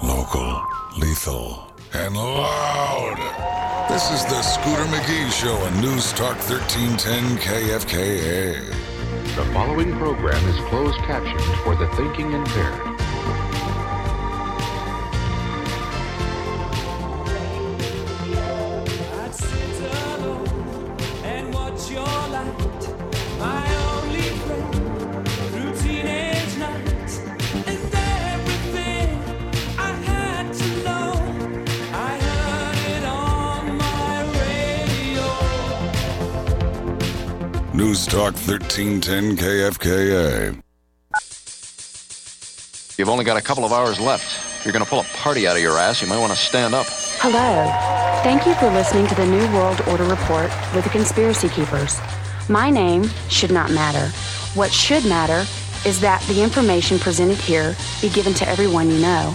local, lethal, and loud. This is the Scooter McGee Show on News Talk 1310 KFKA. The following program is closed captioned for the thinking impaired. I'd sit alone and watch your light, my only friend through teenage nights, and everything I had to know, I heard it on my radio. News Talk 1310 KFKA. You've only got a couple of hours left. If you're going to pull a party out of your ass, you might want to stand up. Hello. Thank you for listening to the New World Order Report with the Conspiracy Keepers. My name should not matter. What should matter is that the information presented here be given to everyone you know.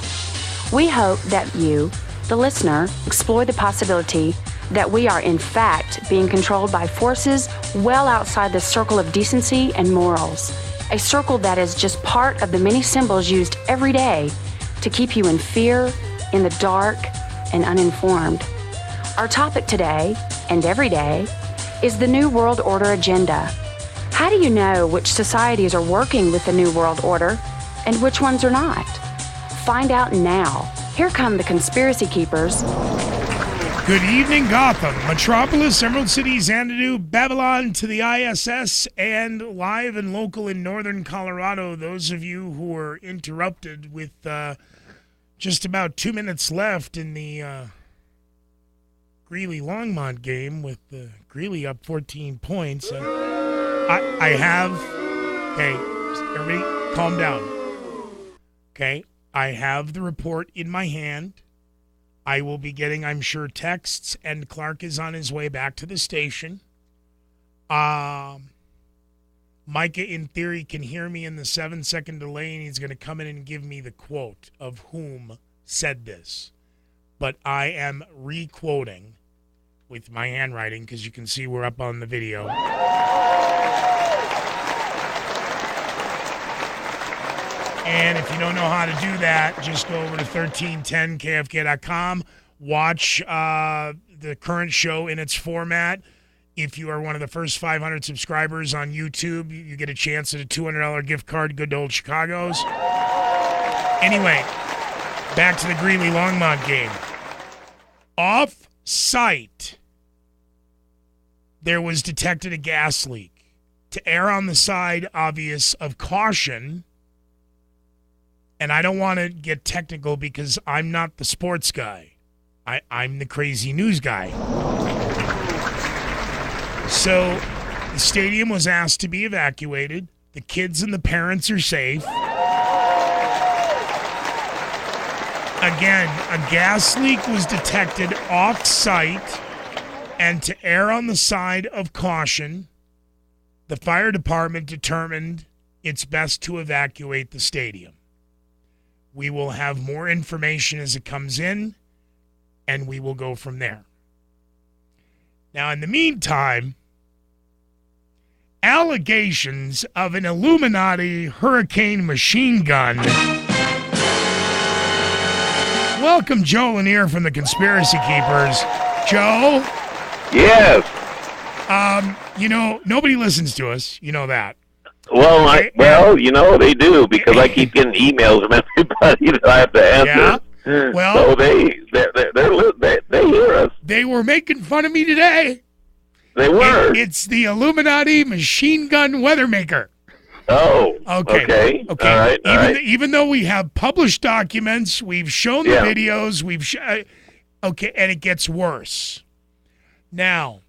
We hope that you, the listener, explore the possibility that we are in fact being controlled by forces well outside the circle of decency and morals. A circle that is just part of the many symbols used every day to keep you in fear, in the dark, and uninformed. Our topic today, and every day, is the New World Order agenda. How do you know which societies are working with the New World Order and which ones are not? Find out now. Here come the Conspiracy Keepers. Good evening, Gotham, Metropolis, Emerald City, Xanadu, Babylon to the ISS, and live and local in northern Colorado. Those of you who were interrupted with just about 2 minutes left in the Greeley-Longmont game with Greeley up 14 points. I have, okay, everybody calm down. Okay, I have the report in my hand. I will be getting, I'm sure, texts, and Clark is on his way back to the station. Micah, in theory, can hear me in the 7-second delay, and he's going to come in and give me the quote of whom said this. But I am re-quoting with my handwriting, because you can see we're up on the video. And if you don't know how to do that, just go over to 1310kfk.com. Watch the current show in its format. If you are one of the first 500 subscribers on YouTube, you get a chance at a $200 gift card, good to old Chicago's. Anyway, back to the Greeley-Longmont game. Off-site, there was detected a gas leak. To err on the side, obvious, of caution, and I don't want to get technical because I'm not the sports guy. I'm the crazy news guy. So the stadium was asked to be evacuated. The kids and the parents are safe. Again, a gas leak was detected off-site, and to err on the side of caution, the fire department determined it's best to evacuate the stadium. We will have more information as it comes in, and we will go from there. Now, in the meantime, allegations of an Illuminati hurricane machine gun. Welcome, Joe Lainer from the Conspiracy Keepers. Joe? Yes. Nobody listens to us. You know that. Well, they do, because I keep getting emails from everybody that I have to answer. Yeah. Well, so they hear us. They were making fun of me today. They were. It's the Illuminati machine gun weathermaker. Oh. Okay. All right. Even though we have published documents, we've shown the videos. And it gets worse. Now,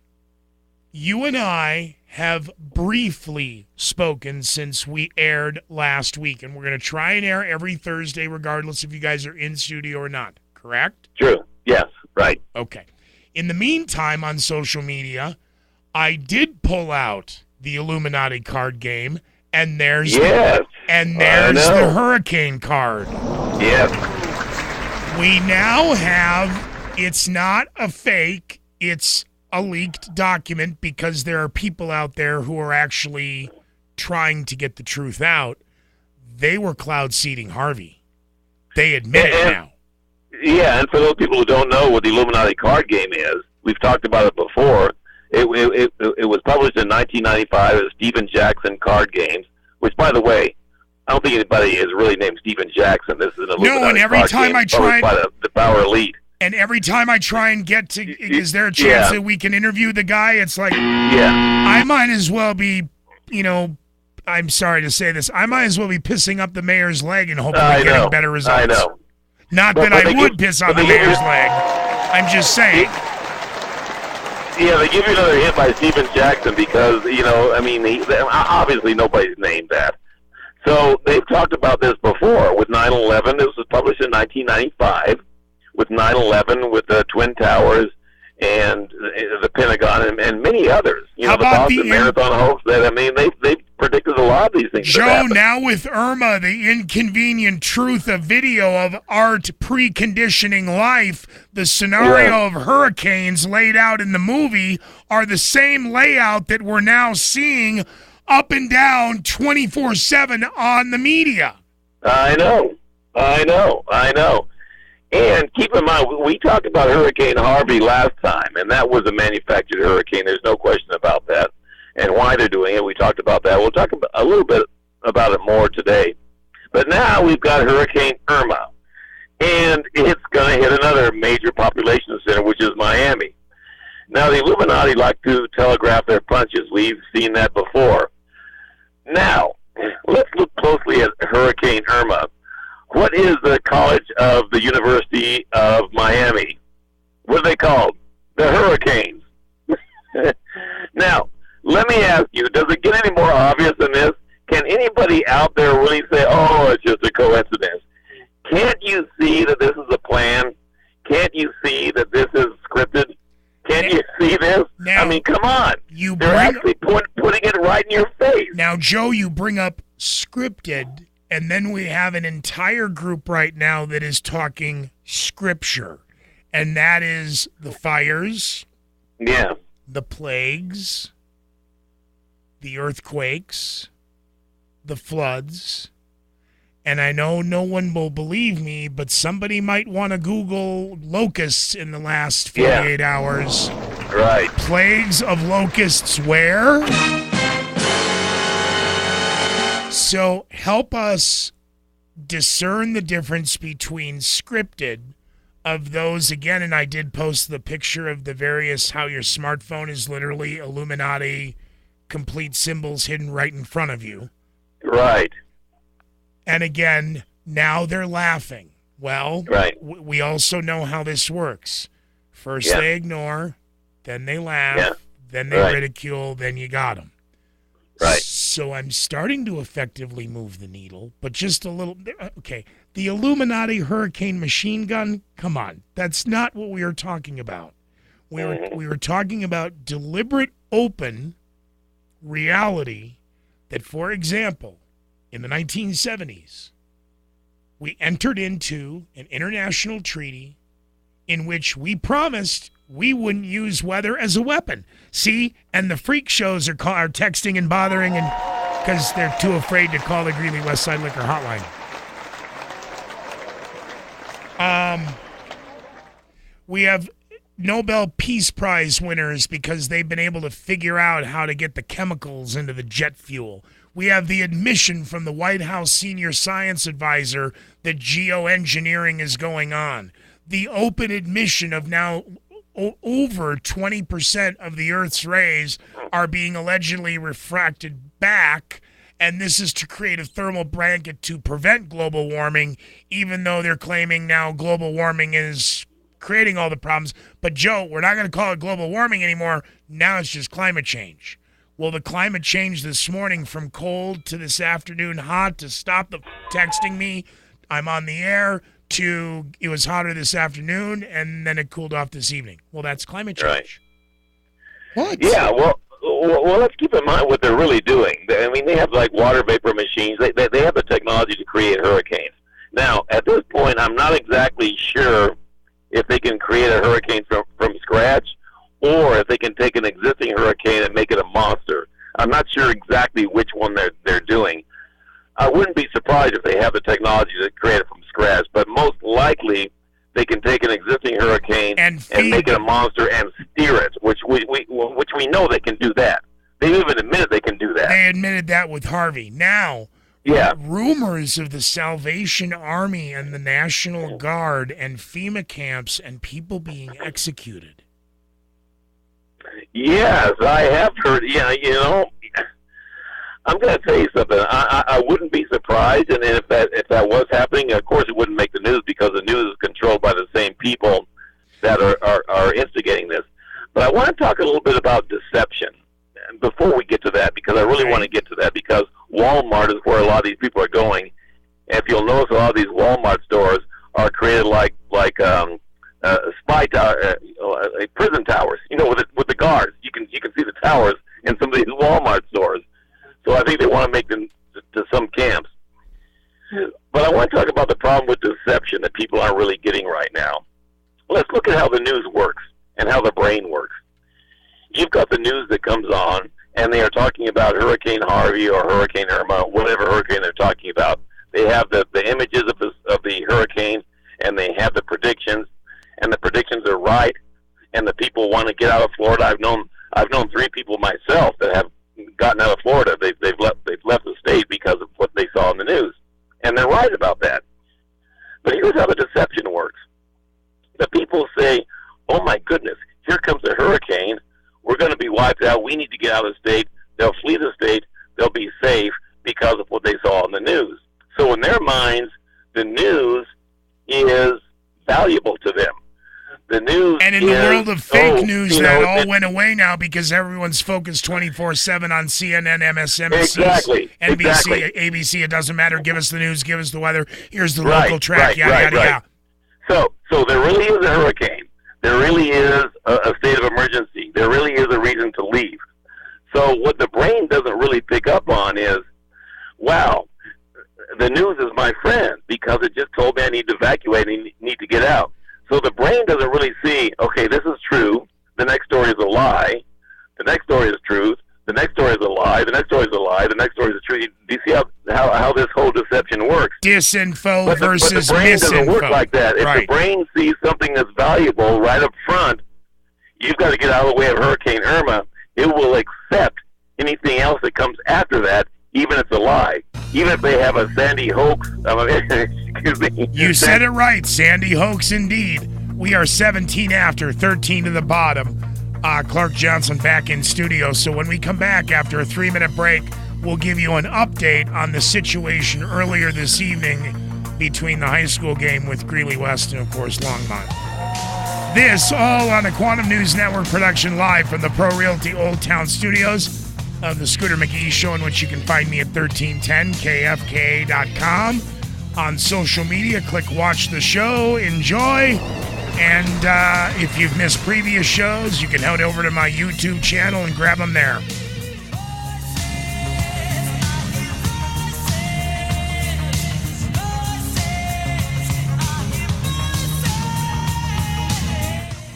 you and I have briefly spoken since we aired last week, and we're going to try and air every Thursday regardless if you guys are in studio or not, correct? True. Yes, right. Okay. In the meantime, on social media, I did pull out the Illuminati card game, and there's the hurricane card. Yes. We now have, it's not a fake, it's a leaked document, because there are people out there who are actually trying to get the truth out. They were cloud seeding Harvey. They admit it now. Yeah, and for those people who don't know what the Illuminati card game is, we've talked about it before. It was published in 1995 as Stephen Jackson Card Games, which, by the way, I don't think anybody is really named Stephen Jackson. This is an Illuminati No, and every card time game I try, published by the Power Elite. And every time I try and get to, is there a chance that we can interview the guy? It's like, I might as well be, I'm sorry to say this, I might as well be pissing up the mayor's leg and hopefully getting better results. I know. Not that I would piss on the mayor's leg. I'm just saying. Yeah, they give you another hint by Stephen Jackson because, obviously nobody's named that. So they've talked about this before with 9/11. This was published in 1995 with 9/11, with the Twin Towers and the Pentagon and many others. How the about Boston Marathon hoax. They predicted a lot of these things. Joe, now with Irma, the inconvenient truth of video of art preconditioning life, the scenario of hurricanes laid out in the movie are the same layout that we're now seeing up and down 24/7 on the media. I know. And keep in mind, we talked about Hurricane Harvey last time, and that was a manufactured hurricane. There's no question about that. And why they're doing it, we talked about that. We'll talk a little bit about it more today. But now we've got Hurricane Irma, and it's going to hit another major population center, which is Miami. Now, the Illuminati like to telegraph their punches. We've seen that before. Now, let's look closely at Hurricane Irma. What is the College of the University of Miami? What are they called? The Hurricanes. Now, let me ask you, does it get any more obvious than this? Can anybody out there really say, oh, it's just a coincidence? Can't you see that this is a plan? Can't you see that this is scripted? Can't you see this? Now, come on. They're actually putting it right in your face. Now, Joe, you bring up scripted, and then we have an entire group right now that is talking scripture, and that is the fires, the plagues, the earthquakes, the floods. And I know no one will believe me, but somebody might want to Google locusts in the last 48 hours. Right. Plagues of locusts where? So help us discern the difference between scripted of those, again, and I did post the picture of the various, how your smartphone is literally Illuminati complete symbols hidden right in front of you. Right. And again, now they're laughing. Well, we also know how this works. First they ignore, then they laugh, then they ridicule, then you got them. Right. So I'm starting to effectively move the needle, but just a little. Okay, the Illuminati hurricane machine gun, come on. That's not what we were talking about. We were talking about deliberate open reality that, for example, in the 1970s, we entered into an international treaty in which we promised we wouldn't use weather as a weapon. See, and the freak shows are texting and bothering, and because they're too afraid to call the Greeley West Side Liquor Hotline. We have Nobel Peace Prize winners because they've been able to figure out how to get the chemicals into the jet fuel. We have the admission from the White House senior science advisor that geoengineering is going on. The open admission of now over 20% of the Earth's rays are being allegedly refracted back, and this is to create a thermal blanket to prevent global warming, even though they're claiming now global warming is creating all the problems. But, Joe, we're not going to call it global warming anymore. Now it's just climate change. Well, the climate change this morning from cold to this afternoon hot to stop the texting me, I'm on the air, to it was hotter this afternoon and then it cooled off this evening. Well, that's climate change. Right. What? Yeah, well, let's keep in mind what they're really doing. I mean, they have like water vapor machines. They have the technology to create hurricanes. Now, at this point, I'm not exactly sure if they can create a hurricane from scratch, or if they can take an existing hurricane and make it a monster. I'm not sure exactly which one they're doing. I wouldn't be surprised if they have the technology to create it from scratch, but most likely they can take an existing hurricane and make it a monster and steer it, which we know they can do that. They even admitted they can do that. They admitted that with Harvey. Now, yeah, rumors of the Salvation Army and the National Guard and FEMA camps and people being executed. Yes, I have heard. Yeah, I'm going to tell you something. I wouldn't be surprised, and if that was happening, of course it wouldn't make the news because the news is controlled by the same people that are instigating this. But I want to talk a little bit about deception before we get to that, because I really want to get to that, because Walmart is where a lot of these people are going. And if you'll notice, a lot of these Walmart stores are created like spy tower, prison towers. With the guards, you can see the towers in some of these Walmart stores. So I think they want to make them to some camps. But I want to talk about the problem with deception that people aren't really getting right now. Let's look at how the news works and how the brain works. You've got the news that comes on, and they are talking about Hurricane Harvey or Hurricane Irma, whatever hurricane they're talking about. They have the images of the hurricane, and they have the predictions, and the predictions are right, and the people want to get out of Florida. I've known 3 people myself that have gotten out of Florida. They've left the state because of what they saw in the news, and they're right about that. But here's how the deception works. The people say, "Oh my goodness, here comes a hurricane. We're going to be wiped out. We need to get out of the state." They'll flee the state. They'll be safe because of what they saw in the news. So in their minds, the news is valuable to them. The news and in the world of fake news, that all went away now because everyone's focused 24/7 on CNN, MSNBC, NBC, ABC. It doesn't matter. Give us the news. Give us the weather. Here's the local track. Yada. So there really is a hurricane. There really is a state of emergency. There really is a reason to leave. So what the brain doesn't really pick up on is, wow, the news is my friend because it just told me I need to evacuate and need to get out. So the brain doesn't really see, okay, this is true. The next story is a lie. The next story is truth. The next story is a lie. The next story is a lie. The next story is a truth. Do you see how this whole deception works? Disinfo versus but the brain misinfo. Doesn't work like that. If the brain sees something that's valuable right up front, you've got to get out of the way of Hurricane Irma. It will accept anything else that comes after that, even if it's a lie. Even if they have a Sandy hoax. Excuse me. You said it right. Sandy hoax indeed. We are 17 after, 13 to the bottom. Clark Johnson back in studio. So when we come back after a 3-minute break, we'll give you an update on the situation earlier this evening between the high school game with Greeley West and, of course, Longmont. This all on the Quantum News Network production live from the Pro Realty Old Town Studios of the Scooter McGee Show, in which you can find me at 1310kfka.com. On social media, click watch the show, enjoy. And if you've missed previous shows, you can head over to my YouTube channel and grab them there.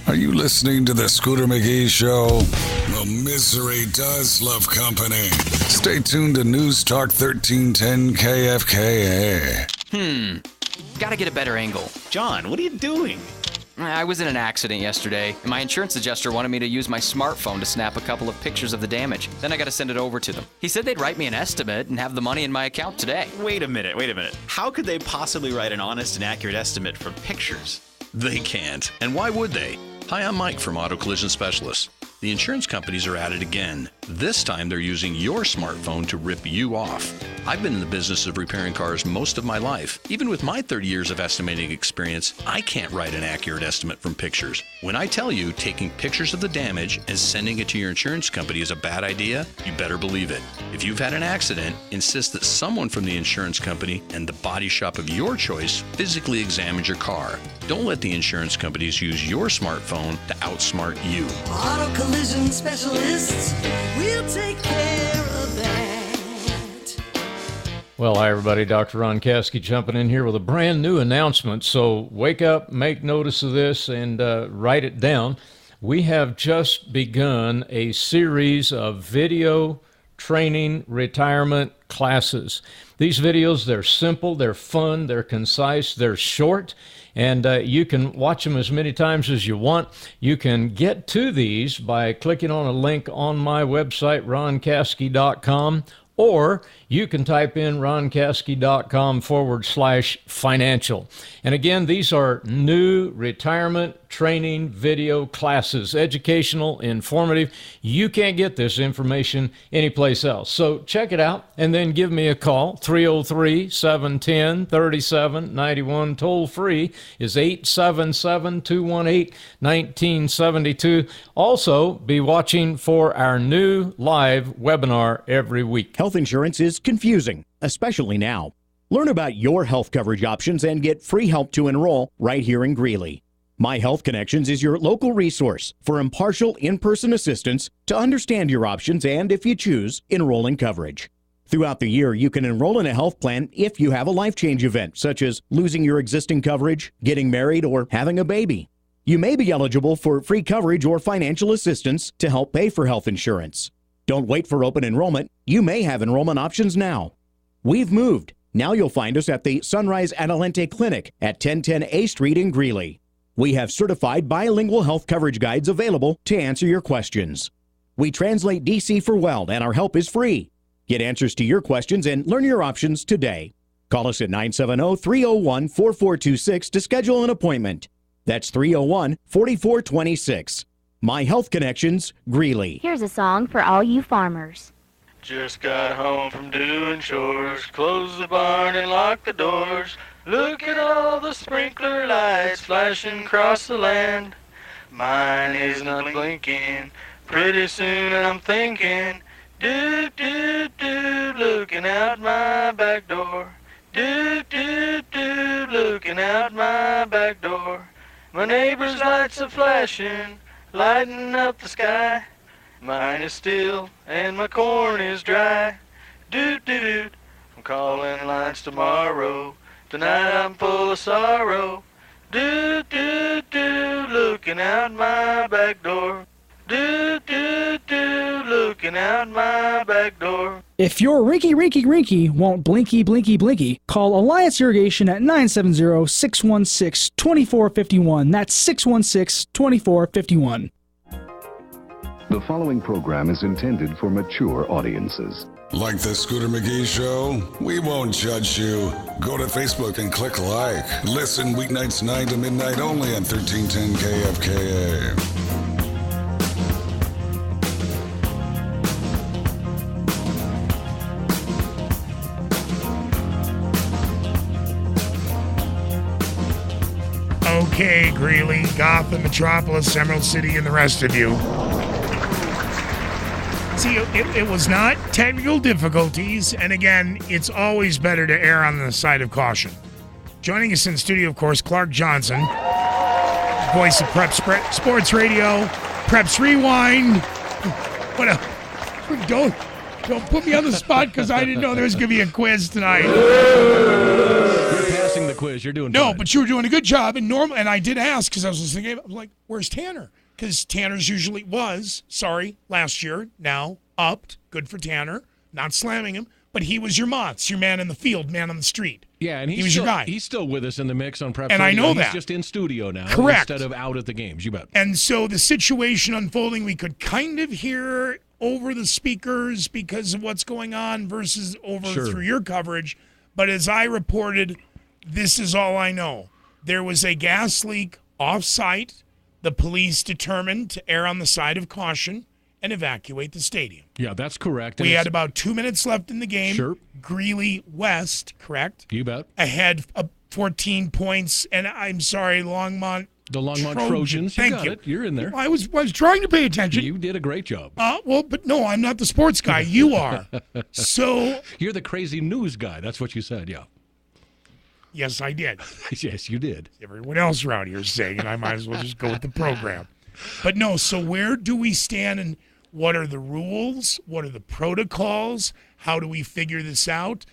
Are you listening to the Scooter McGee Show? Well, misery does love company. Stay tuned to News Talk 1310 KFKA. Gotta get a better angle. John, what are you doing? I was in an accident yesterday, and my insurance adjuster wanted me to use my smartphone to snap a couple of pictures of the damage. Then I gotta send it over to them. He said they'd write me an estimate and have the money in my account today. Wait a minute. How could they possibly write an honest and accurate estimate from pictures? They can't. And why would they? Hi, I'm Mike from Auto Collision Specialists. The insurance companies are at it again. This time they're using your smartphone to rip you off. I've been in the business of repairing cars most of my life. Even with my 30 years of estimating experience, I can't write an accurate estimate from pictures. When I tell you taking pictures of the damage and sending it to your insurance company is a bad idea, you better believe it. If you've had an accident, insist that someone from the insurance company and the body shop of your choice physically examine your car. Don't let the insurance companies use your smartphone to outsmart you. Auto Collision Specialists will take care of that. Well, hi, everybody. Dr. Ron Caskey jumping in here with a brand new announcement. So wake up, make notice of this, and write it down. We have just begun a series of video training retirement classes. These videos, they're simple, they're fun, they're concise, they're short, and you can watch them as many times as you want. You can get to these by clicking on a link on my website, roncaskey.com, or you can type in roncaskey.com/financial. And again, these are new retirement training video classes, educational, informative. You can't get this information anyplace else. So check it out and then give me a call. 303-710-3791. Toll free is 877-218-1972. Also, be watching for our new live webinar every week. Health insurance is confusing, especially now. Learn about your health coverage options and get free help to enroll right here in Greeley. My Health Connections is your local resource for impartial in-person assistance to understand your options and, if you choose, enroll in coverage. Throughout the year, you can enroll in a health plan if you have a life change event, such as losing your existing coverage, getting married, or having a baby. You may be eligible for free coverage or financial assistance to help pay for health insurance. Don't wait for open enrollment. You may have enrollment options now. We've moved. Now you'll find us at the Sunrise Adelante Clinic at 1010 A Street in Greeley. We have certified bilingual health coverage guides available to answer your questions. We translate DC for Weld, and our help is free. Get answers to your questions and learn your options today. Call us at 970-301-4426 to schedule an appointment. That's 301-4426. My Health Connections, Greeley. Here's a song for all you farmers. Just got home from doing chores, closed the barn and locked the doors. Look at all the sprinkler lights flashing across the land. Mine isn't blinking, pretty soon I'm thinking, do, do, do, looking out my back door. Do, do, do, looking out my back door. My neighbor's lights are flashing, lighting up the sky. Mine is still and my corn is dry. Doot doot doot, I'm calling lines tomorrow. Tonight I'm full of sorrow. Doot doot doot, looking out my back door. Doot doot doot, looking out my back door. If your rinky won't blinky, call Alliance Irrigation at 970-616-2451. That's 616-2451. The following program is intended for mature audiences. Like the Scooter McGee Show? We won't judge you. Go to Facebook and click like. Listen weeknights 9 to midnight only on 1310 KFKA. Okay, Greeley, Gotham, Metropolis, Emerald City, and the rest of you. See, it was not technical difficulties, and again, it's always better to err on the side of caution. Joining us in studio, of course, Clark Johnson, voice of Prep Sports Radio, Preps Rewind. What a... Don't put me on the spot because I didn't know there was going to be a quiz tonight. You're passing the quiz. You're doing No, fine. but you were doing a good job. And I did ask because I was listening. I was like, where's Tanner? Because Tanner's usually last year, now upped. Good for Tanner. Not slamming him. But he was your Mott's, your man in the field, man on the street. Yeah, and he was your guy. He's still with us in the mix on Prep And Radio. I know He's that. just in studio now. Correct. Instead of out at the games. You bet. And so the situation unfolding, we could kind of hear over the speakers because of what's going on versus through your coverage. But as I reported, this is all I know. There was a gas leak off-site. The police determined to err on the side of caution and evacuate the stadium. Yeah, that's correct. We had about 2 minutes left in the game. Sure. Greeley West, correct? You bet. Ahead of 14 points. And I'm sorry, Longmont. The Longmont Trojans. Thank you. You're in there. I was trying to pay attention. You did a great job. But no, I'm not the sports guy. You are. So you're the crazy news guy. That's what you said, yeah. Yes, I did. Yes, you did. Everyone else around here is saying, and I might as well just go with the program. But no, so where do we stand, and what are the rules? What are the protocols? How do we figure this out?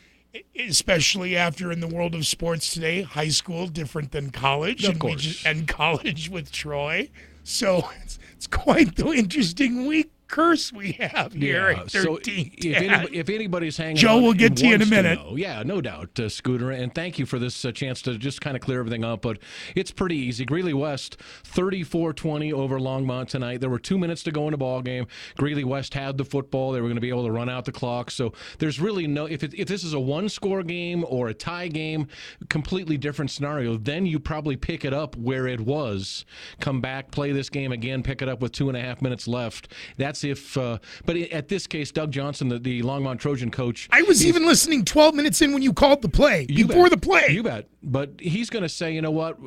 Especially after in the world of sports today, high school different than college. Of course. And college with Troy. So it's quite the interesting week curse we have here at 13. If anybody's hanging Joe out will get and to you in a wants minute. know, yeah, no doubt, Scooter. And thank you for this chance to just kind of clear everything up. But it's pretty easy. Greeley West, 34-20 over Longmont tonight. There were 2 minutes to go in the ball game. Greeley West had the football. They were going to be able to run out the clock. So there's really no, if this is a one-score game or a tie game, completely different scenario. Then you probably pick it up where it was, come back, play this game again, pick it up with 2.5 minutes left. That's if, but at this case, Doug Johnson, the Longmont Trojan coach. I was even listening 12 minutes in when you called the play, before the play. You bet. But he's going to say, you know what,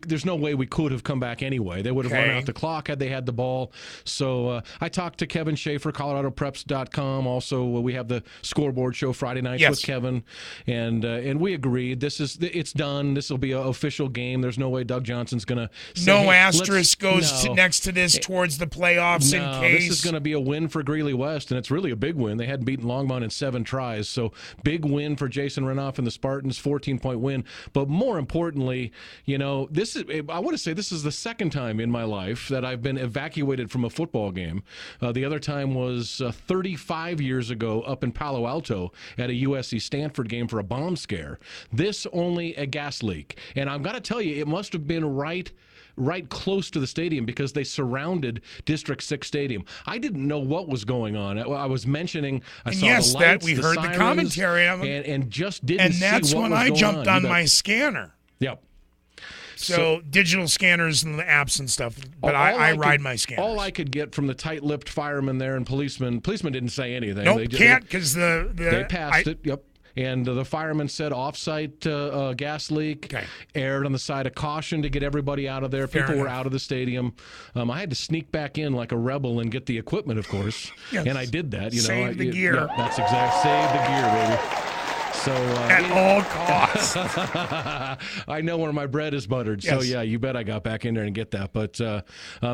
there's no way we could have come back anyway. They would have run out the clock had they had the ball. So I talked to Kevin Schaefer, ColoradoPreps.com. Also, we have the scoreboard show Friday nights with Kevin, and we agreed it's done. This will be an official game. There's no way Doug Johnson's going to say, no asterisk goes next to this towards the playoffs in case. This is going to be a win for Greeley West, and it's really a big win. They hadn't beaten Longmont in 7 tries, so big win for Jason Renoff and the Spartans, 14-point win. But more importantly, I want to say this is the second time in my life that I've been evacuated from a football game. The other time was 35 years ago up in Palo Alto at a USC Stanford game for a bomb scare. This only a gas leak. And I've got to tell you, it must have been right close to the stadium because they surrounded District 6 Stadium. I didn't know what was going on. I was mentioning I saw the lights, that we heard sirens, the commentary and just didn't see what was going on. And that's when I jumped on my scanner. Yep. So digital scanners and the apps and stuff, but I ride my scanners. All I could get from the tight-lipped firemen there and policemen didn't say anything. Nope, can't because they passed it. Yep. And the fireman said off-site gas leak, aired on the side of caution to get everybody out of there. People were out of the stadium. I had to sneak back in like a rebel and get the equipment, of course. Yes. And I did that. Save the gear. Yeah, that's exact. Save the gear, baby. So at all costs. I know where my bread is buttered. Yes. So, yeah, you bet I got back in there and get that. But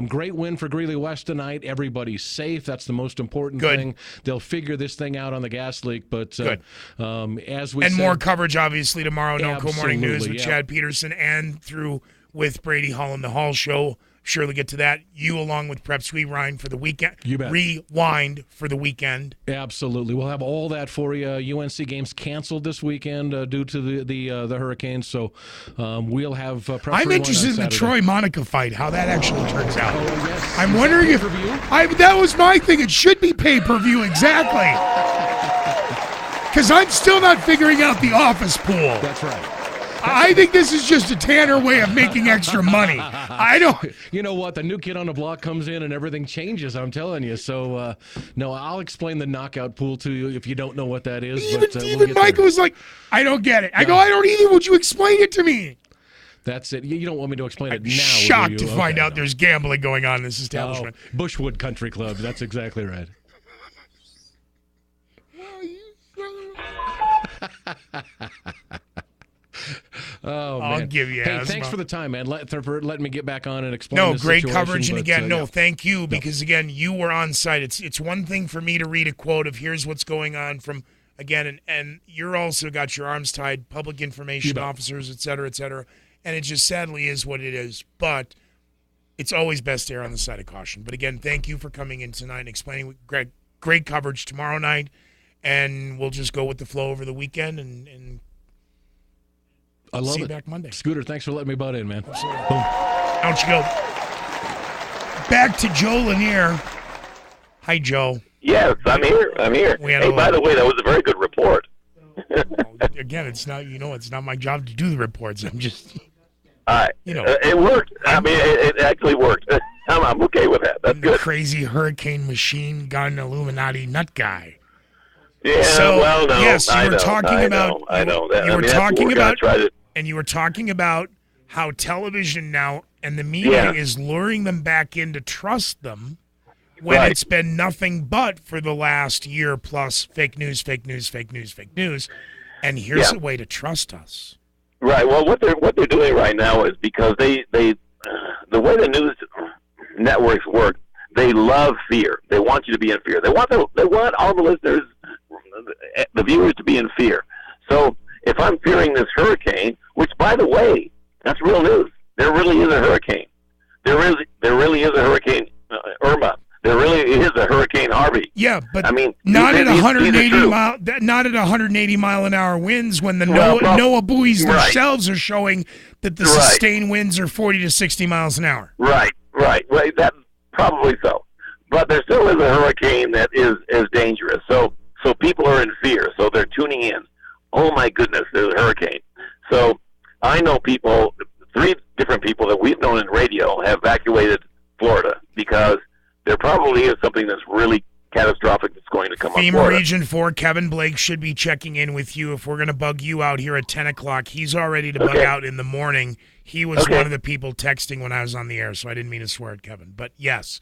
great win for Greeley West tonight. Everybody's safe. That's the most important thing. They'll figure this thing out on the gas leak. But as we said, more coverage, obviously, tomorrow. NoCo Morning News with Chad Peterson and through with Brady Hall and the Hall Show. Surely get to that. You along with Preps Rewind for the weekend. You bet. Rewind for the weekend. Absolutely. We'll have all that for you. UNC games canceled this weekend due to the hurricanes. So we'll have Preps I'm Rewind interested in the Saturday. Troy Monica fight, how that actually turns out. Oh, yes. I'm wondering if that was my thing. It should be pay-per-view, exactly. Because I'm still not figuring out the office pool. That's right. I think this is just a Tanner way of making extra money. I don't. You know what? The new kid on the block comes in and everything changes. I'm telling you. So no, I'll explain the knockout pool to you if you don't know what that is. Even Michael was like, "I don't get it." I go, "I don't either. Would you explain it to me?" That's it. You don't want me to explain it now. Shocked to find out there's gambling going on in this establishment. Oh, Bushwood Country Club. That's exactly right. Oh, man. I'll give you Hey, asthma. thanks for the time, man. For letting me get back on and explain this great situation, coverage. And again, yeah. thank you because, again, you were on site. It's one thing for me to read a quote of here's what's going on from, again, and you're also got your arms tied, public information officers, et cetera, and it just sadly is what it is. But it's always best to err on the side of caution. But, again, thank you for coming in tonight and explaining. Great coverage tomorrow night, and we'll just go with the flow over the weekend and I love see you it. back Monday. Scooter, thanks for letting me butt in, man. Absolutely. Boom. Out you go. Back to Joe Lainer. Hi, Joe. Yes, I'm here. Hey, by the way, that was a very good report. Again, it's not. It's not my job to do the reports. I'm just. It worked. I mean, it actually worked. I'm okay with that. That's good. Crazy hurricane machine gun Illuminati nut guy. Yeah. So, well, no. yes, you were talking about. I know that. You were talking about. To... And you were talking about how television now and the media is luring them back in to trust them when it's been nothing but for the last year plus fake news. And here's a way to trust us. Right. Well, what they're doing right now is because they the way the news networks work, they love fear. They want you to be in fear. They want all the listeners, the viewers, to be in fear. So if I'm fearing this hurricane, which by the way, that's real news. There really is a hurricane. There really is a hurricane, Irma, There really is a Hurricane Harvey. Yeah, but I mean, not at these are 180 true. not at 180 mile an hour winds when the Well, NOAA buoys right. themselves are showing that the Right. sustained winds are 40 to 60 miles an hour. Right. Well, that probably so, but there still is a hurricane that is dangerous. So people are in fear. So they're tuning in. Oh my goodness, there's a hurricane. So I know people, 3 different people that we've known in radio have evacuated Florida because there probably is something that's really catastrophic that's going to come up. FEMA Region 4, Kevin Blake should be checking in with you if we're going to bug you out here at 10 o'clock. He's all ready to bug out in the morning. He was one of the people texting when I was on the air, so I didn't mean to swear at Kevin. But yes,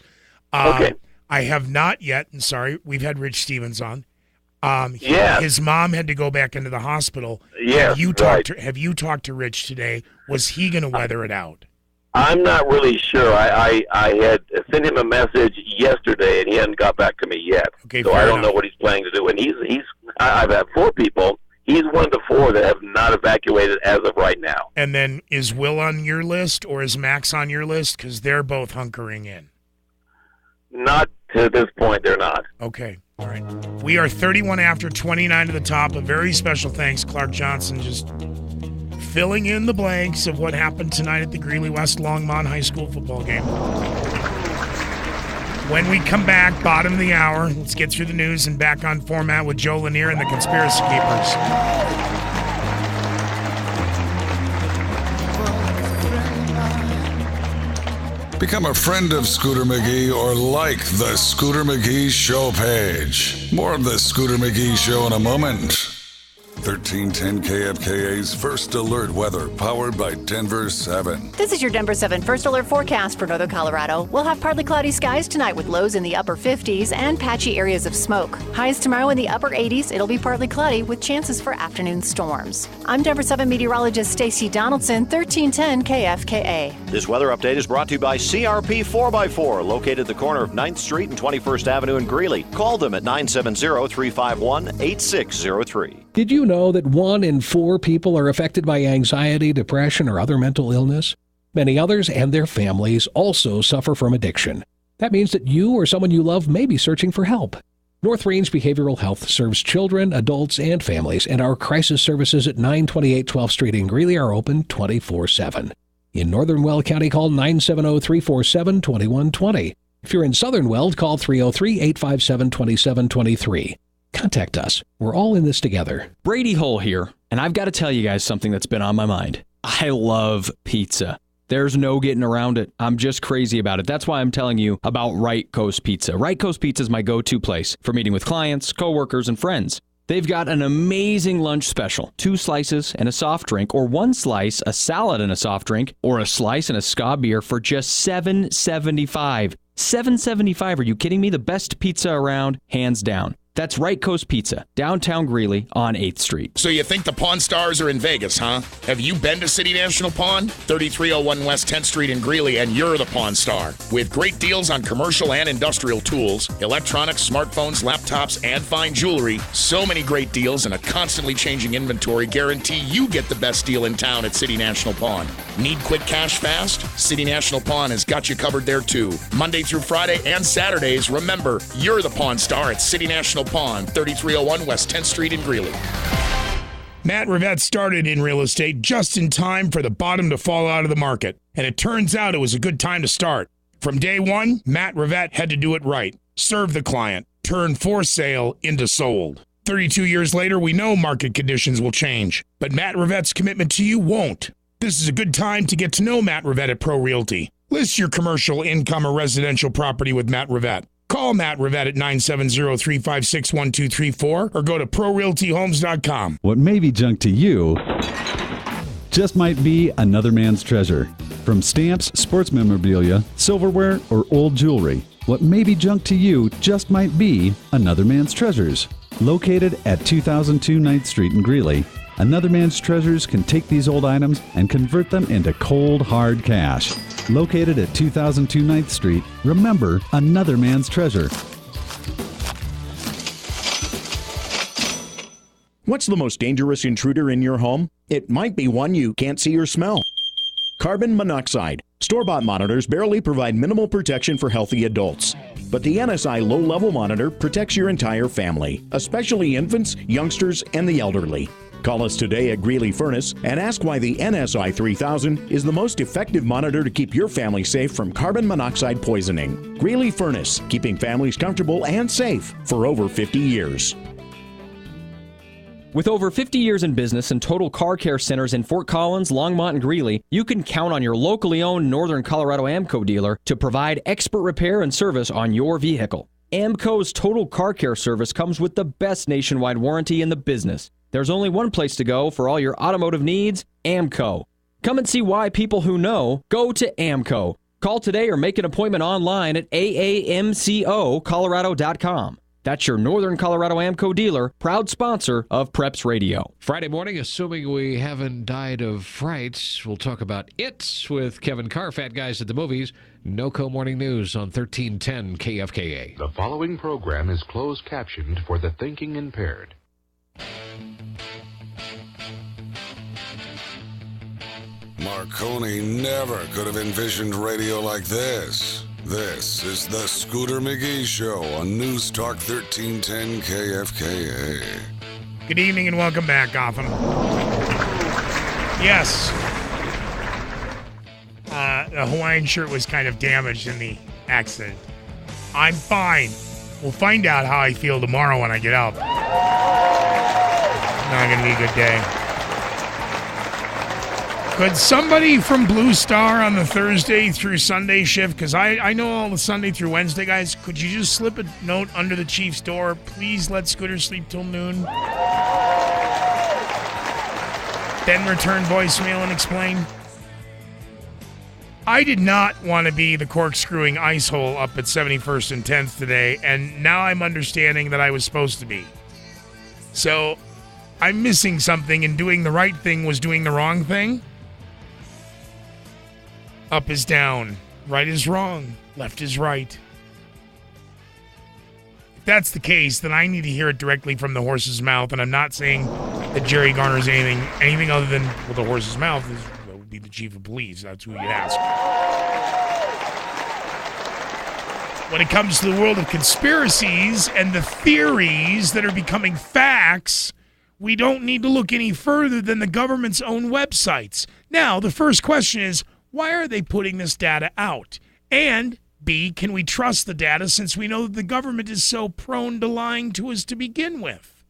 I have not yet, and sorry, we've had Rich Stevens on. His mom had to go back into the hospital. Yes, have you talked to Rich today? Was he going to weather it out? I'm not really sure. I had sent him a message yesterday, and he hadn't got back to me yet. Okay, so I don't know what he's planning to do. And I've had 4 people. He's one of the 4 that have not evacuated as of right now. And then is Will on your list or is Max on your list? Because they're both hunkering in. Not to this point, they're not. Okay. All right. We are 31 after 29 to the top. A very special thanks, Clark Johnson, just filling in the blanks of what happened tonight at the Greeley West Longmont High School football game. When we come back, bottom of the hour, let's get through the news and back on format with Joe Lainer and the Conspiracy Keepers. Become a friend of Scooter McGee or like the Scooter McGee Show page. More of the Scooter McGee Show in a moment. 1310 KFKA's First Alert Weather, powered by Denver 7. This is your Denver 7 First Alert forecast for northern Colorado. We'll have partly cloudy skies tonight with lows in the upper 50s and patchy areas of smoke. Highs tomorrow in the upper 80s. It'll be partly cloudy with chances for afternoon storms. I'm Denver 7 meteorologist Stacy Donaldson, 1310 KFKA. This weather update is brought to you by CRP 4x4, located at the corner of 9th Street and 21st Avenue in Greeley. Call them at 970-351-8603. Did you know that 1 in 4 people are affected by anxiety, depression, or other mental illness? Many others and their families also suffer from addiction. That means that you or someone you love may be searching for help. North Range Behavioral Health serves children, adults, and families, and our crisis services at 928 12th Street in Greeley are open 24/7. In Northern Weld County, call 970-347-2120. If you're in Southern Weld, call 303-857-2723. Contact us. We're all in this together. Brady Hull here, and I've got to tell you guys something that's been on my mind. I love pizza. There's no getting around it. I'm just crazy about it. That's why I'm telling you about Right Coast Pizza. Right Coast Pizza is my go-to place for meeting with clients, coworkers, and friends. They've got an amazing lunch special. 2 slices and a soft drink, or 1 slice, a salad and a soft drink, or a slice and a ska beer for just $7.75. $7.75. Are you kidding me? The best pizza around, hands down. That's Right Coast Pizza, downtown Greeley on 8th Street. So you think the Pawn Stars are in Vegas, huh? Have you been to City National Pawn? 3301 West 10th Street in Greeley, and you're the Pawn Star. With great deals on commercial and industrial tools, electronics, smartphones, laptops, and fine jewelry. So many great deals and a constantly changing inventory guarantee you get the best deal in town at City National Pawn. Need quick cash fast? City National Pawn has got you covered there too. Monday through Friday and Saturdays, remember, you're the Pawn Star at City National Pawn, 3301 West 10th Street in Greeley. Matt Rivette started in real estate just in time for the bottom to fall out of the market, and it turns out it was a good time to start. From day one, Matt Rivette had to do it right. Serve the client. Turn for sale into sold. 32 years later, we know market conditions will change, but Matt Rivette's commitment to you won't. This is a good time to get to know Matt Rivette at Pro Realty. List your commercial, income, or residential property with Matt Rivette. Call Matt Rivette at 970-356-1234 or go to ProRealtyHomes.com. What may be junk to you just might be another man's treasure. From stamps, sports memorabilia, silverware, or old jewelry, what may be junk to you just might be another man's treasures. Located at 2002 9th Street in Greeley, Another Man's Treasures can take these old items and convert them into cold, hard cash. Located at 2002 9th Street, remember Another Man's Treasure. What's the most dangerous intruder in your home? It might be one you can't see or smell. Carbon monoxide. Store-bought monitors barely provide minimal protection for healthy adults. but the NSI low-level monitor protects your entire family, especially infants, youngsters, and the elderly. Call us today at Greeley Furnace and ask why the NSI 3000 is the most effective monitor to keep your family safe from carbon monoxide poisoning. Greeley Furnace, keeping families comfortable and safe for over 50 years. With over 50 years in business and total car care centers in Fort Collins, Longmont, and Greeley, you can count on your locally owned Northern Colorado AMCO dealer to provide expert repair and service on your vehicle. AMCO's total car care service comes with the best nationwide warranty in the business. There's only one place to go for all your automotive needs, AMCO. Come and see why people who know go to AMCO. Call today or make an appointment online at aamcocolorado.com. That's your Northern Colorado AMCO dealer, proud sponsor of Preps Radio. Friday morning, assuming we haven't died of frights, we'll talk about It with Kevin Carr, Fat Guys at the Movies. NOCO Morning News on 1310 KFKA. The following program is closed captioned for the thinking impaired. Marconi never could have envisioned radio like this. This is the Scooter McGee Show on News Talk 1310 KFKA. Good evening and welcome back, Gotham. Yes. The Hawaiian shirt was kind of damaged in the accident. I'm fine. We'll find out how I feel tomorrow when I get up. Not going to be a good day. Could somebody from Blue Star on the Thursday through Sunday shift, because I know all the Sunday through Wednesday guys, could you just slip a note under the Chief's door? Please let Scooter sleep till noon. Then return voicemail and explain. I did not want to be the corkscrewing ice hole up at 71st and 10th today, and now I'm understanding that I was supposed to be. So I'm missing something, and doing the right thing was doing the wrong thing. Up is down, right is wrong, left is right. If that's the case, then I need to hear it directly from the horse's mouth, and I'm not saying that Jerry Garner's anything other than, well, the horse's mouth would be the chief of police. That's who you'd ask. When it comes to the world of conspiracies and the theories that are becoming facts, we don't need to look any further than the government's own websites. Now, the first question is, why are they putting this data out? And, B, can we trust the data since we know that the government is so prone to lying to us to begin with?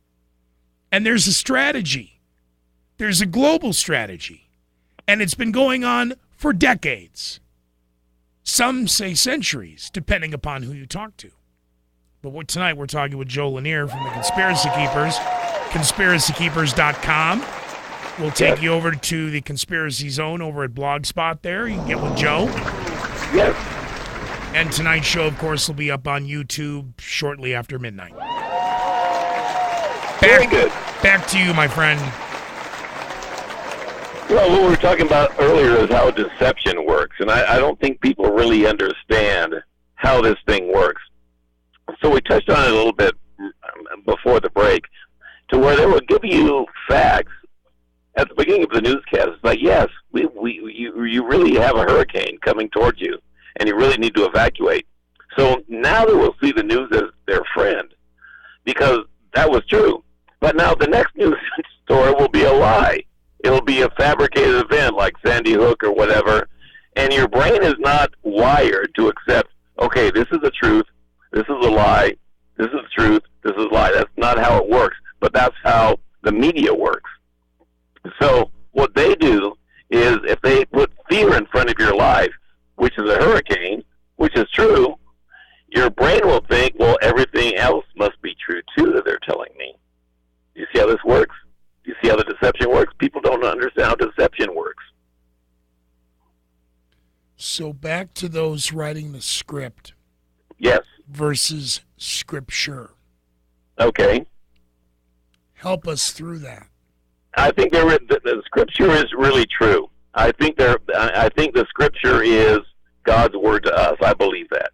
And there's a strategy. There's a global strategy. And it's been going on for decades. Some say centuries, depending upon who you talk to. But tonight we're talking with Joe Lainer from the Conspiracy Keepers, conspiracykeepers.com. We'll take you over to the Conspiracy Zone over at Blogspot there. You can get with Joe. Yes. And tonight's show, of course, will be up on YouTube shortly after midnight. Very good. Back to you, my friend. Well, what we were talking about earlier is how deception works, and I don't think people really understand how this thing works. So we touched on it a little bit before the break, to where they will give you facts at the beginning of the newscast. It's like, yes, you really have a hurricane coming towards you, and you really need to evacuate. So now they will see the news as their friend, because that was true. But now the next news story will be a lie. It'll be a fabricated event like Sandy Hook or whatever, and your brain is not wired to accept, okay, this is the truth, this is a lie, this is the truth, this is a lie. That's not how it works, but that's how the media works. So what they do is if they put fear in front of your life, which is a hurricane, which is true, your brain will think, well, everything else must be true too that they're telling me. You see how this works? You see how the deception works? People don't understand how deception works. So back to those writing the script. Yes. Versus scripture. Okay. Help us through that. I think the scripture is really true. I think the scripture is God's word to us. I believe that.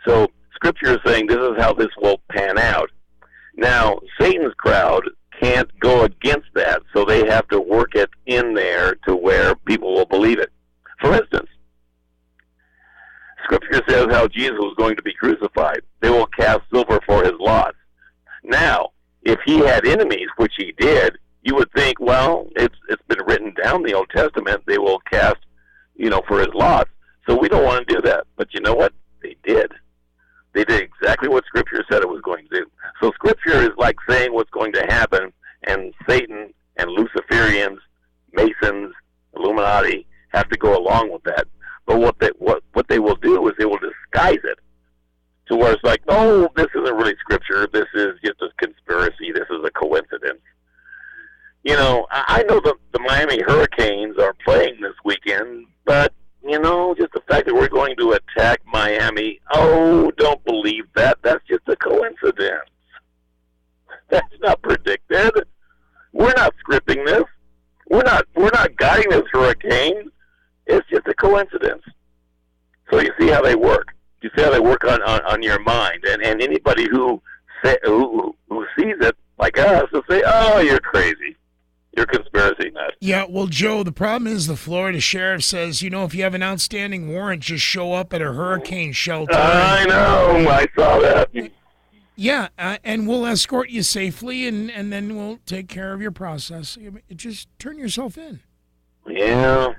So scripture is saying this is how this will pan out. Now, Satan's crowd can't go against that, so they have to work it in there to where people will believe it. For instance, scripture Scripture says how Jesus was going to be crucified. They will cast silver for his loss. Now, if he had enemies, which he did, you would think, well, it's been written down in the Old Testament. They will cast, for his loss. So we don't want to do that. But you know what? They did. They did exactly what Scripture said it was going to do. So Scripture is like saying what's going to happen, and Satan and Luciferians, Masons, Illuminati have to go along with that. But what they will do is they will disguise it to where it's like, oh, this isn't really Scripture. This is just a conspiracy. This is a coincidence. I know the Miami Hurricanes are playing this weekend, but, just the fact that we're going to attack Miami, oh, don't believe that. That's just a coincidence. That's not predicted. We're not scripting this. We're not guiding this hurricane. It's just a coincidence. So you see how they work. You see how they work on your mind. And anybody who sees it, like us, will say, oh, you're crazy. You're conspiracy nuts. Yeah, well, Joe, the problem is the Florida sheriff says, if you have an outstanding warrant, just show up at a hurricane shelter. I know. I saw that. Yeah, and we'll escort you safely, and then we'll take care of your process. Just turn yourself in. Yeah.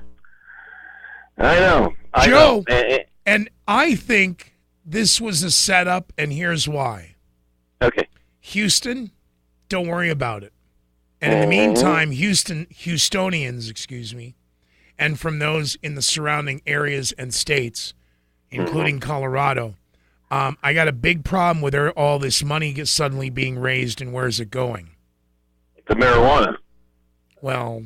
I know. Joe, and I think this was a setup, and here's why. Okay. Houston, don't worry about it. And in the meantime, Houstonians, and from those in the surrounding areas and states, including Colorado, I got a big problem with all this money suddenly being raised, and where's it going? The marijuana. Well,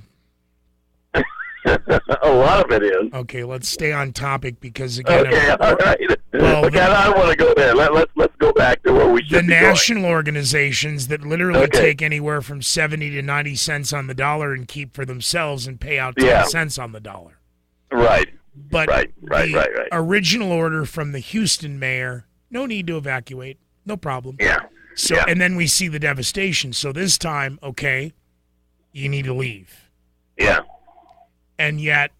a lot of it is. Okay, let's stay on topic because again. Okay, all right. Well, I don't want to go there. Let's go back to where we should be the national organizations that literally Okay. take anywhere from 70 to 90 cents on the dollar and keep for themselves and pay out 10 cents on the dollar. Right. But right. Original order from the Houston mayor, no need to evacuate, no problem. Yeah. So and then we see the devastation. So this time, okay, you need to leave. Yeah. And yet,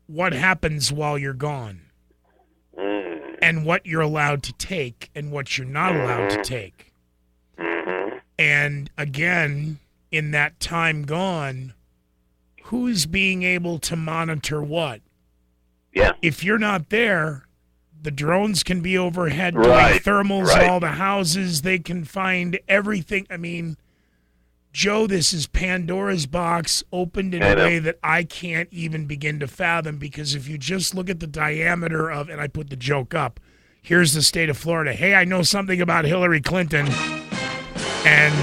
what happens while you're gone? And what you're allowed to take and what you're not allowed to take. And again, in that time gone, who's being able to monitor what? Yeah. If you're not there, the drones can be overhead Right, doing thermals right. of all the houses. They can find everything. I mean, Joe, this is Pandora's box opened in a way that I can't even begin to fathom, because if you just look at the diameter of, and I put the joke up, here's the state of Florida. Hey, I know something about Hillary Clinton. And,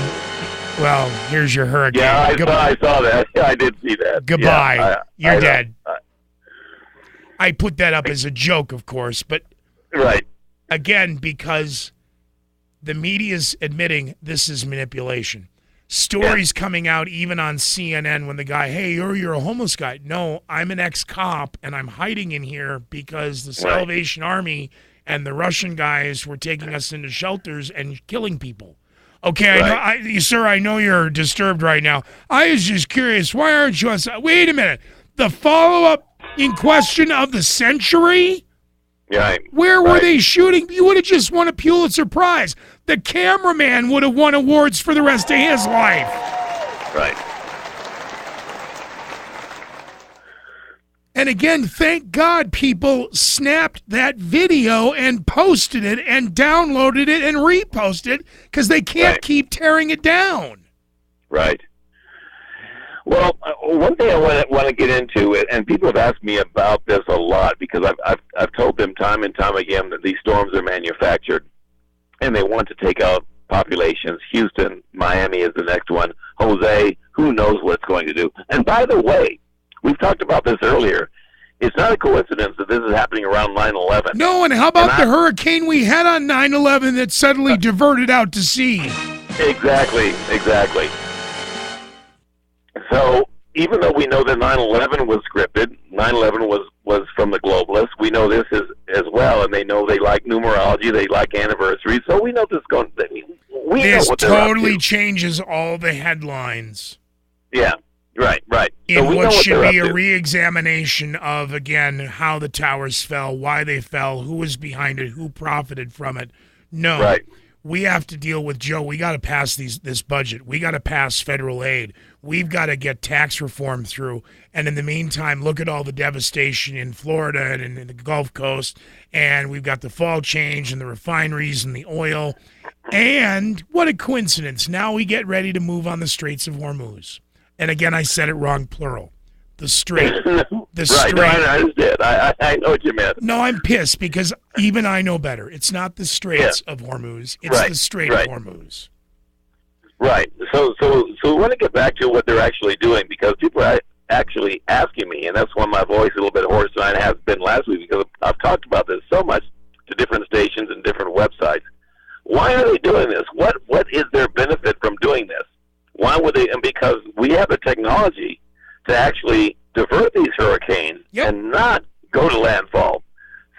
well, here's your hurricane. Yeah, I saw that. I did see that. Goodbye. Yeah, You're dead. I put that up as a joke, of course, but right. Again, because the media's admitting this is manipulation. Stories coming out even on CNN when the guy, hey, you're a homeless guy. No, I'm an ex-cop, and I'm hiding in here because the Salvation Army and the Russian guys were taking us into shelters and killing people. Okay, sir, I know you're disturbed right now. I was just curious, why aren't you outside? Wait a minute. The follow-up in question of the century? Yeah. Where were they shooting? You would have just won a Pulitzer Prize. The cameraman would have won awards for the rest of his life. Right. And again, thank God people snapped that video and posted it and downloaded it and reposted it, because they can't keep tearing it down. Right. Well, one thing I want to get into, and people have asked me about this a lot, because I've told them time and time again that these storms are manufactured, and they want to take out populations. Houston, Miami is the next one. Jose, who knows what it's going to do. And by the way, we've talked about this earlier. It's not a coincidence that this is happening around 9/11. No, and how about the hurricane we had on 9/11 that suddenly diverted out to sea? Exactly. So even though we know that 9/11 was scripted, 9/11 was from the globalists, we know this is as well, and they know they like numerology, they like anniversaries, so we know this is going. We know This what they're up totally to. changes all the headlines. Yeah. Right. In So we know what should they're be up a to. re-examination of, again, how the towers fell, why they fell, who was behind it, who profited from it. No. Right. We have to deal with, Joe, we got to pass this budget. We got to pass federal aid. We've got to get tax reform through. And in the meantime, look at all the devastation in Florida and in the Gulf Coast. And we've got the fall change and the refineries and the oil. And what a coincidence. Now we get ready to move on the Straits of Hormuz. And again, I said it wrong, plural. The Strait. The Right. Strait. No, I understand. I know what you meant. No, I'm pissed because even I know better. It's not the Straits of Hormuz. It's the Strait of Hormuz. Right. So we want to get back to what they're actually doing, because people are actually asking me, and that's why my voice is a little bit hoarse than it has been last week, because I've talked about this so much to different stations and different websites. Why are they doing this? What is their benefit from doing this? Why would they? And because we have the technology to actually divert these hurricanes and not go to landfall.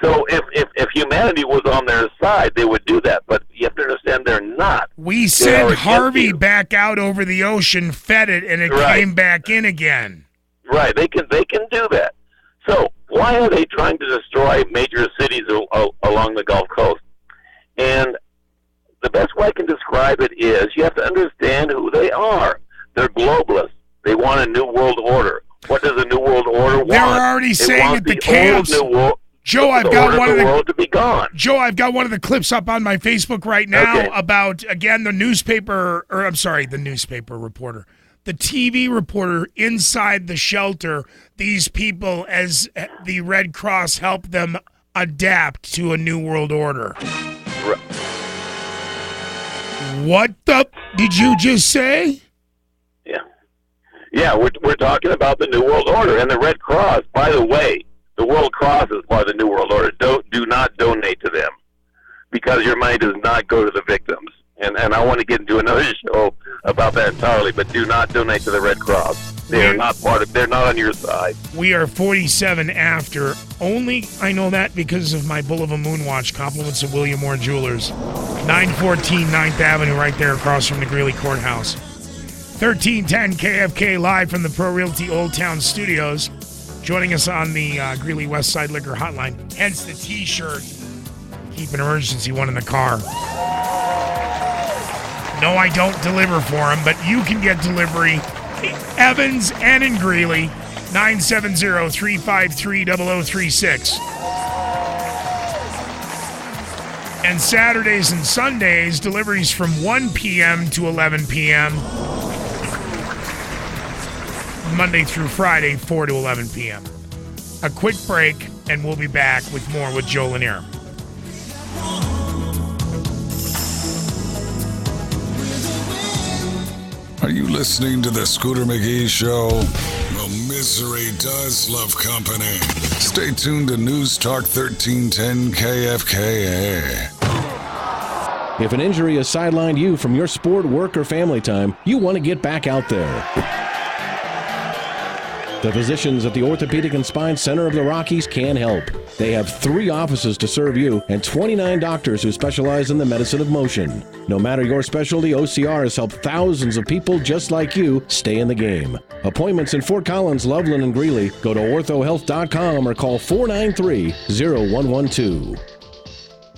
So if humanity was on their side, they would do that. But you have to understand they're not. We sent Harvey back out over the ocean, fed it, and it came back in again. Right. They can do that. So why are they trying to destroy major cities along the Gulf Coast? And the best way I can describe it is you have to understand who they are. They're globalists. They want a new world order. What does a new world order want? They're already saying that the camps. Joe, I've got one of the world to be gone. Joe, I've got one of the clips up on my Facebook right now about, again, the newspaper reporter, the TV reporter inside the shelter. These people, as the Red Cross, help them adapt to a new world order. What the did you just say? Yeah, we're talking about the New World Order and the Red Cross. By the way, the World Cross is part of the New World Order. Do not donate to them, because your money does not go to the victims. And I want to get into another show about that entirely. But do not donate to the Red Cross. They are not part of. They're not on your side. We are 47 after. Only I know that because of my Bull of a Moon watch. Compliments of William Moore Jewelers, 914 9th Avenue, right there across from the Greeley Courthouse. 1310 KFK live from the Pro Realty Old Town Studios. Joining us on the Greeley West Side Liquor Hotline. Hence the T-shirt. Keep an emergency one in the car. No, I don't deliver for them, but you can get delivery. Evans and in Greeley, 970-353-0036. And Saturdays and Sundays, deliveries from 1 p.m. to 11 p.m. Monday through Friday, 4 to 11 p.m. A quick break, and we'll be back with more with Joe Lainer. Are you listening to the Scooter McGee Show? Well, misery does love company. Stay tuned to News Talk 1310 KFKA. If an injury has sidelined you from your sport, work, or family time, you want to get back out there. The physicians at the Orthopedic and Spine Center of the Rockies can help. They have 3 offices to serve you and 29 doctors who specialize in the medicine of motion. No matter your specialty, OCR has helped thousands of people just like you stay in the game. Appointments in Fort Collins, Loveland, and Greeley. Go to orthohealth.com or call 493-0112.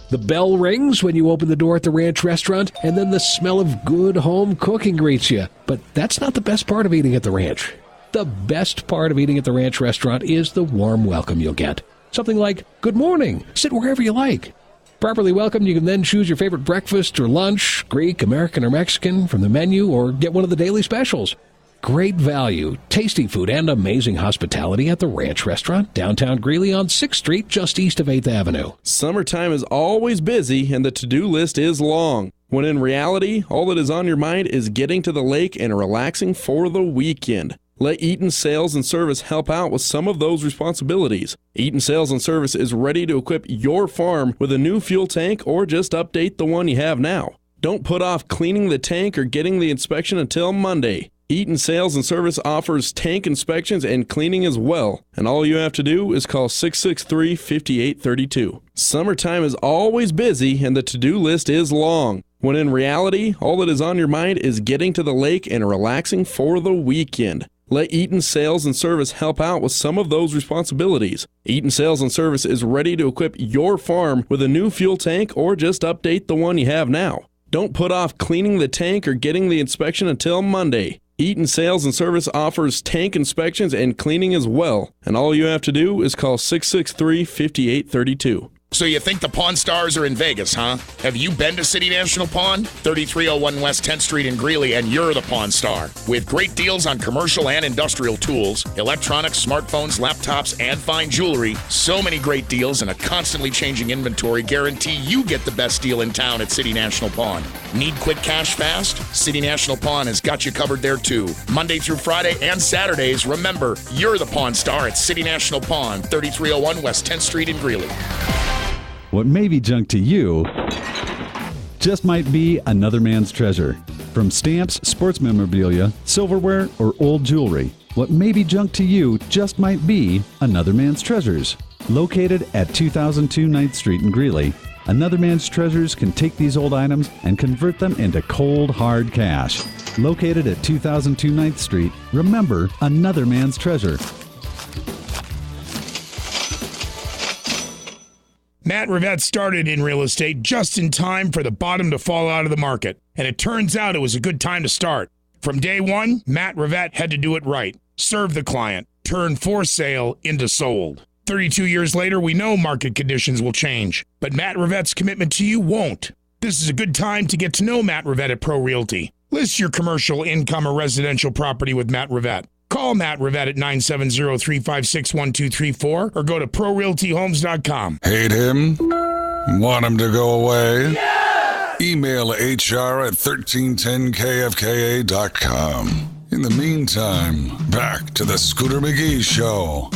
The bell rings when you open the door at the Ranch restaurant, and then the smell of good home cooking greets you. But that's not the best part of eating at the Ranch. The best part of eating at the Ranch restaurant is the warm welcome you'll get. Something like, good morning, sit wherever you like. Properly welcomed, you can then choose your favorite breakfast or lunch, Greek, American, or Mexican, from the menu, or get one of the daily specials. Great value, tasty food, and amazing hospitality at the Ranch restaurant, downtown Greeley on 6th Street, just east of 8th Avenue. Summertime is always busy, and the to-do list is long. When in reality, all that is on your mind is getting to the lake and relaxing for the weekend. Let Eaton Sales and Service help out with some of those responsibilities. Eaton Sales and Service is ready to equip your farm with a new fuel tank or just update the one you have now. Don't put off cleaning the tank or getting the inspection until Monday. Eaton Sales and Service offers tank inspections and cleaning as well, and all you have to do is call 663-5832. Summertime is always busy and the to-do list is long. When in reality, all that is on your mind is getting to the lake and relaxing for the weekend. Let Eaton Sales and Service help out with some of those responsibilities. Eaton Sales and Service is ready to equip your farm with a new fuel tank or just update the one you have now. Don't put off cleaning the tank or getting the inspection until Monday. Eaton Sales and Service offers tank inspections and cleaning as well, and all you have to do is call 663-5832. So you think the Pawn Stars are in Vegas, huh? Have you been to City National Pawn? 3301 West 10th Street in Greeley, and you're the Pawn Star. With great deals on commercial and industrial tools, electronics, smartphones, laptops, and fine jewelry. So many great deals and a constantly changing inventory guarantee you get the best deal in town at City National Pawn. Need quick cash fast? City National Pawn has got you covered there too. Monday through Friday and Saturdays, remember, you're the Pawn Star at City National Pawn, 3301 West 10th Street in Greeley. What may be junk to you just might be another man's treasure. From stamps, sports memorabilia, silverware, or old jewelry, what may be junk to you just might be another man's treasures. Located at 2002 9th Street in Greeley, Another Man's Treasures can take these old items and convert them into cold, hard cash. Located at 2002 9th Street, remember Another Man's Treasure. Matt Rivette started in real estate just in time for the bottom to fall out of the market, and it turns out it was a good time to start. From day one, Matt Rivette had to do it right, serve the client, turn for sale into sold. 32 years later, we know market conditions will change, but Matt Rivette's commitment to you won't. This is a good time to get to know Matt Rivette at Pro Realty. List your commercial, income, or residential property with Matt Rivette. Call Matt Rivette at 970-356-1234 or go to ProRealtyHomes.com. Hate him? Want him to go away? Yeah! Email HR at 1310kfka.com. In the meantime, back to the Scooter McGee Show.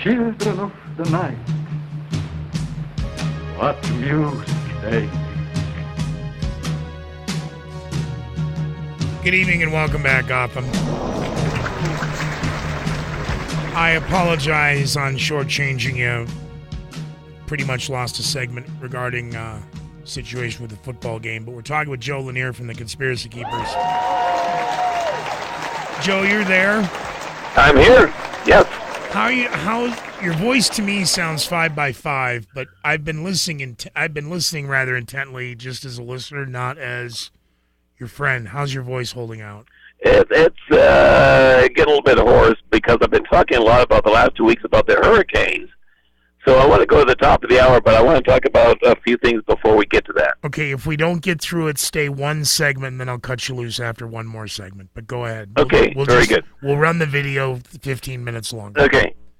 Children of the night, what music they make. Good evening and welcome back, Gotham. I apologize on shortchanging you. Pretty much lost a segment regarding situation with the football game, but we're talking with Joe Lainer from the Conspiracy Keepers. Joe, you're there? I'm here. Yes. How your voice to me sounds 5 by 5, but I've been listening rather intently, just as a listener, not as your friend. How's your voice holding out? It's getting a little bit hoarse because I've been talking a lot about the last 2 weeks about the hurricanes. So I want to go to the top of the hour, but I want to talk about a few things before we get to that. Okay, if we don't get through it, stay one segment, and then I'll cut you loose after one more segment. But go ahead. Okay, very good. We'll run the video 15 minutes longer.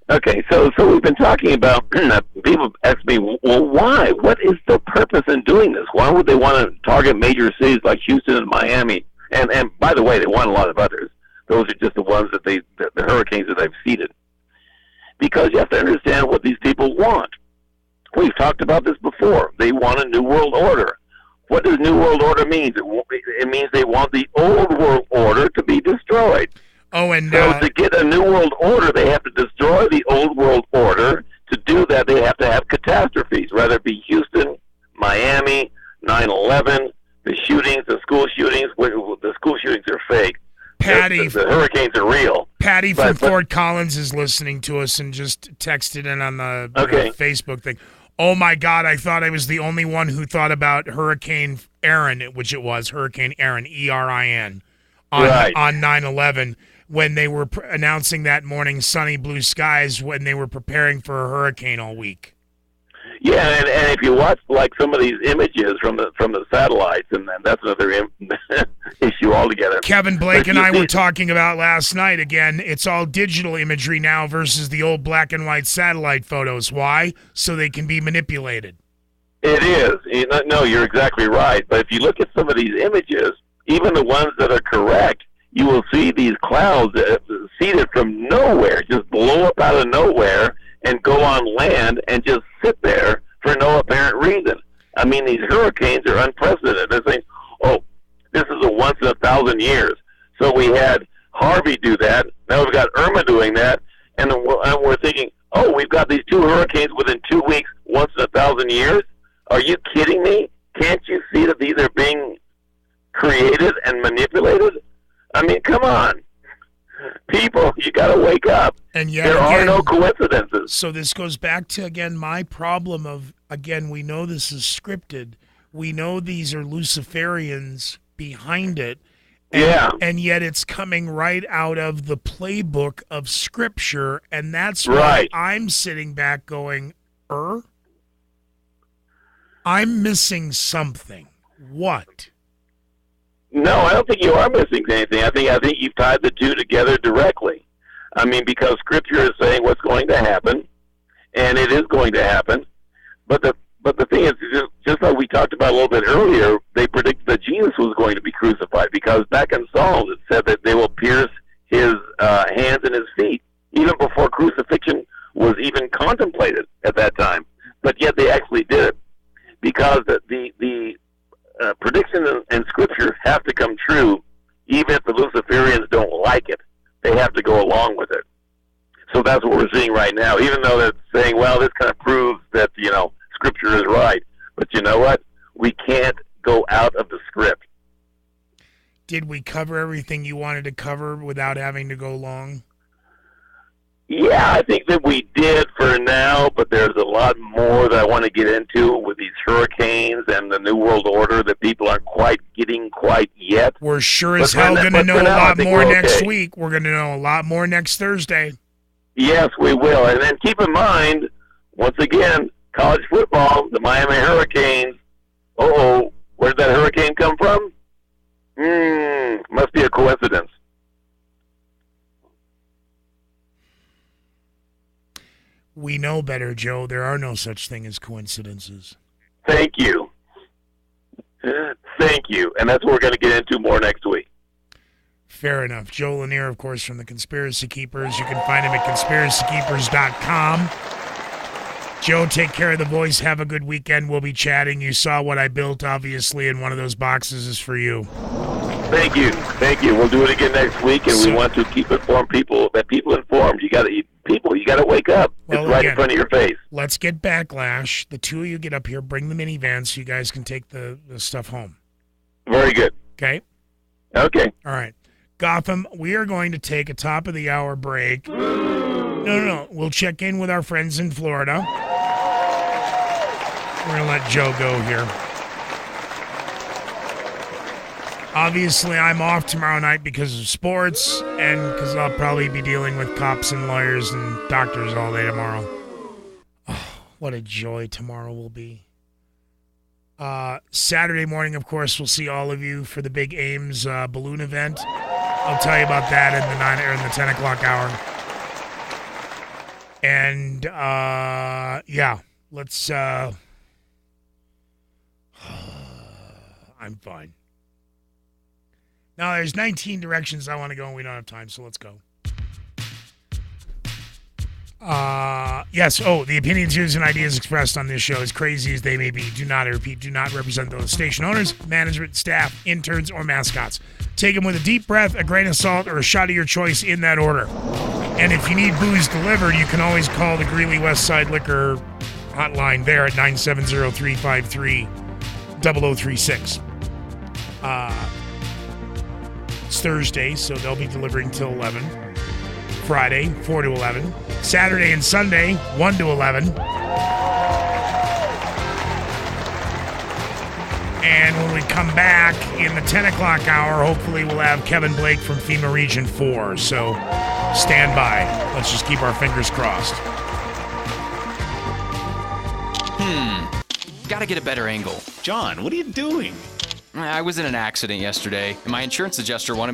Okay, so we've been talking about, people ask me, well, why? What is the purpose in doing this? Why would they want to target major cities like Houston and Miami? And by the way, they want a lot of others. Those are just the ones that the hurricanes that they've seeded. Because you have to understand what these people want. We've talked about this before. They want a new world order. What does new world order mean? It means they want the old world order to be destroyed. Oh, and so to get a new world order, they have to destroy the old world order. To do that, they have to have catastrophes, whether it be Houston, Miami, 9/11, the shootings, the school shootings. The school shootings are fake. Patty, the hurricanes are real. Patty from Fort Collins is listening to us and just texted in on the Facebook thing. Oh my God, I thought I was the only one who thought about Hurricane Erin, which it was, Hurricane Erin, ERIN, on 9/11, when they were announcing that morning sunny blue skies when they were preparing for a hurricane all week. Yeah, and if you watch like some of these images from the satellites, and then that's another issue altogether. Kevin Blake and I were talking about last night. Again, it's all digital imagery now versus the old black and white satellite photos. Why? So they can be manipulated. It is. No, you're exactly right. But if you look at some of these images, even the ones that are correct, you will see these clouds seeded from nowhere, just blow up out of nowhere and go on land and just sit there for no apparent reason. I mean, these hurricanes are unprecedented. They're saying, oh, this is a once in 1,000 years. So we had Harvey do that. Now we've got Irma doing that. And we're thinking, oh, we've got these 2 hurricanes within 2 weeks, once in 1,000 years? Are you kidding me? Can't you see that these are being created and manipulated? I mean, come on. People, you got to wake up. And yet, there again, are no coincidences. So this goes back to, again, my problem of, again, we know this is scripted. We know these are Luciferians behind it. And yet it's coming right out of the playbook of Scripture. And that's why I'm sitting back going, I'm missing something. What? No, I don't think you are missing anything. I think you've tied the two together directly. I mean, because Scripture is saying what's going to happen, and it is going to happen. But the thing is, just like we talked about a little bit earlier, they predicted that Jesus was going to be crucified because back in Psalms it said that they will pierce his hands and his feet, even before crucifixion was even contemplated at that time. But yet they actually did it because the prediction in Scripture have to come true, even if the Luciferians don't like it. They have to go along with it. So that's what we're seeing right now, even though they're saying, well, this kind of proves that, Scripture is right. But you know what? We can't go out of the script. Did we cover everything you wanted to cover without having to go long? Yeah, I think that we did for now, but there's a lot more that I want to get into with these hurricanes and the New World Order that people aren't quite getting quite yet. We're sure as hell going to know a lot more next week. We're going to know a lot more next Thursday. Yes, we will. And then keep in mind, once again, college football, the Miami Hurricanes. Where did that hurricane come from? Must be a coincidence. We know better, Joe. There are no such thing as coincidences. Thank you. Thank you. And that's what we're going to get into more next week. Fair enough. Joe Lainer, of course, from the Conspiracy Keepers. You can find him at conspiracykeepers.com. Joe, take care of the voice. Have a good weekend. We'll be chatting. You saw what I built, obviously, and one of those boxes is for you. Thank you. Thank you. We'll do it again next week, and we want to keep informed people informed. You got to wake up. Well, it's right again, in front of your face. Let's get backlash. The two of you get up here, bring the minivan so you guys can take the stuff home. Very good. Okay? Okay. All right. Gotham, we are going to take a top of the hour break. No. We'll check in with our friends in Florida. We're going to let Joe go here. Obviously, I'm off tomorrow night because of sports and because I'll probably be dealing with cops and lawyers and doctors all day tomorrow. Oh, what a joy tomorrow will be. Saturday morning, of course, we'll see all of you for the Big Ames balloon event. I'll tell you about that in the 10 o'clock hour. And, let's, I'm fine. Now, there's 19 directions I want to go, and we don't have time, so let's go. Yes. The opinions, views, and ideas expressed on this show, as crazy as they may be, do not represent those station owners, management, staff, interns, or mascots. Take them with a deep breath, a grain of salt, or a shot of your choice in that order. And if you need booze delivered, you can always call the Greeley West Side Liquor hotline there at 970-353-0036. It's Thursday, so they'll be delivering till 11. Friday, 4 to 11. Saturday and Sunday, 1 to 11. And when we come back in the 10 o'clock hour, hopefully we'll have Kevin Blake from FEMA Region 4. So stand by. Let's just keep our fingers crossed. Gotta get a better angle. John, what are you doing? I was in an accident yesterday, and my insurance adjuster wanted me